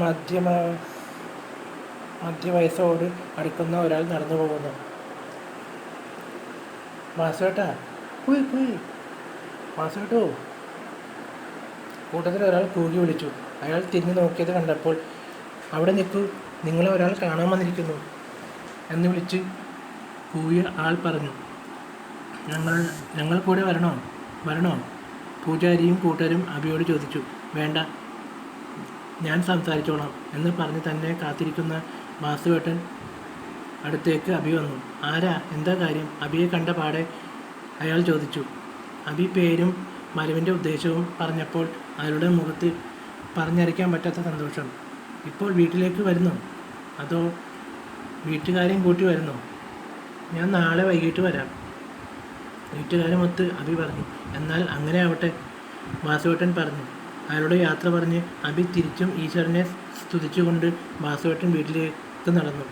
മധ്യമ മധ്യവയസ്സോട് അടുക്കുന്ന ഒരാൾ നടന്നു പോകുന്നു. വാസുവേട്ടാ, പോയി പോയി വാസുവേട്ടോ! കൂട്ടത്തിൽ ഒരാൾ കൂകി വിളിച്ചു. അയാൾ തിരിഞ്ഞു നോക്കിയത് കണ്ടപ്പോൾ, അവിടെ നിൽക്കൂ, നിങ്ങളെ ഒരാൾ കാണാൻ വന്നിരിക്കുന്നു എന്ന് വിളിച്ച് കൂവിയ ആൾ പറഞ്ഞു. ഞങ്ങൾ കൂടെ വരണോ? പൂജാരിയും കൂട്ടരും അഭിയോട് ചോദിച്ചു. വേണ്ട, ഞാൻ സംസാരിച്ചോളാം എന്ന് പറഞ്ഞ് തന്നെ കാത്തിരിക്കുന്ന വാസുവേട്ടൻ അടുത്തേക്ക് അഭി വന്നു. ആരാ, എന്താ കാര്യം? അഭിയെ കണ്ട പാടെ അയാൾ ചോദിച്ചു. അഭി പേരും മരുവിൻ്റെ ഉദ്ദേശവും പറഞ്ഞപ്പോൾ അയാളുടെ മുഖത്ത് പറഞ്ഞറിയിക്കാൻ പറ്റാത്ത സന്തോഷം. ഇപ്പോൾ വീട്ടിലേക്ക് വരുന്നോ, അതോ വീട്ടുകാരെയും കൂട്ടി വരുന്നോ? ഞാൻ നാളെ വൈകിട്ട് വരാം, വീട്ടുകാരുമൊത്ത് അഭി പറഞ്ഞു. എന്നാൽ അങ്ങനെ ആവട്ടെ, വാസുവേട്ടൻ പറഞ്ഞു. അയാളുടെ യാത്ര പറഞ്ഞ് അഭി തിരിച്ചും ഈശ്വരനെ സ്തുതിച്ചുകൊണ്ട് വാസുവേട്ടൻ വീട്ടിലേക്ക് നടന്നു.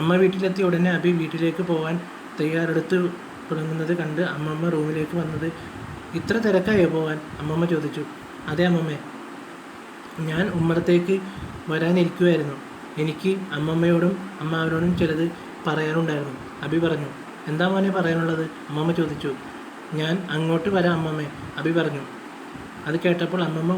അമ്മ വീട്ടിലെത്തിയ ഉടനെ അഭി വീട്ടിലേക്ക് പോകാൻ തയ്യാറെടുത്ത് തുടങ്ങുന്നത് കണ്ട് അമ്മമ്മ റൂമിലേക്ക് വന്നത്. ഇത്ര തിരക്കായോ പോകാൻ? അമ്മമ്മ ചോദിച്ചു. അതെ അമ്മമ്മേ, ഞാൻ ഉമ്മറത്തേക്ക് വരാനിരിക്കുമായിരുന്നു. എനിക്ക് അമ്മമ്മയോടും അമ്മാവനോടും ചിലത് പറയാനുണ്ടായിരുന്നു, അഭി പറഞ്ഞു. എന്താ മോനെ പറയാനുള്ളത്? അമ്മമ്മ ചോദിച്ചു. ഞാൻ അങ്ങോട്ട് വരാം അമ്മമ്മേ, അഭി പറഞ്ഞു. അത് കേട്ടപ്പോൾ അമ്മമ്മ